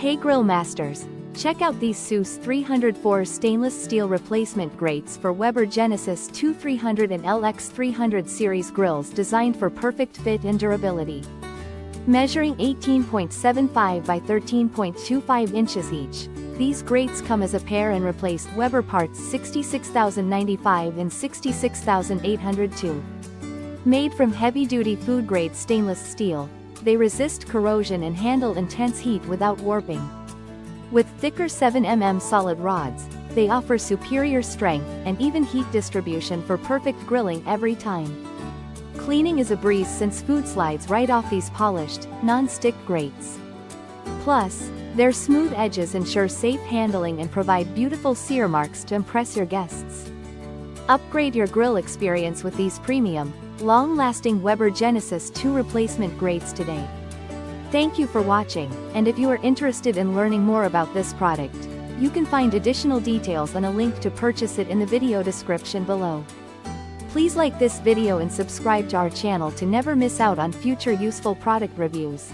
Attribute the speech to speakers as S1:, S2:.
S1: Hey grill masters, check out these Seuss 304 stainless steel replacement grates for Weber Genesis 2300 and LX300 series grills designed for perfect fit and durability. Measuring 18.75 by 13.25 inches each, these grates come as a pair and replaced Weber parts 66095 and 66802. Made from heavy-duty food-grade stainless steel, they resist corrosion and handle intense heat without warping. With thicker 7mm solid rods, they offer superior strength and even heat distribution for perfect grilling every time. Cleaning is a breeze since food slides right off these polished, non-stick grates. Plus, their smooth edges ensure safe handling and provide beautiful sear marks to impress your guests. Upgrade your grill experience with these premium, long-lasting Weber Genesis 2 replacement grates today. Thank you for watching, and if you are interested in learning more about this product, you can find additional details and a link to purchase it in the video description below. Please like this video and subscribe to our channel to never miss out on future useful product reviews.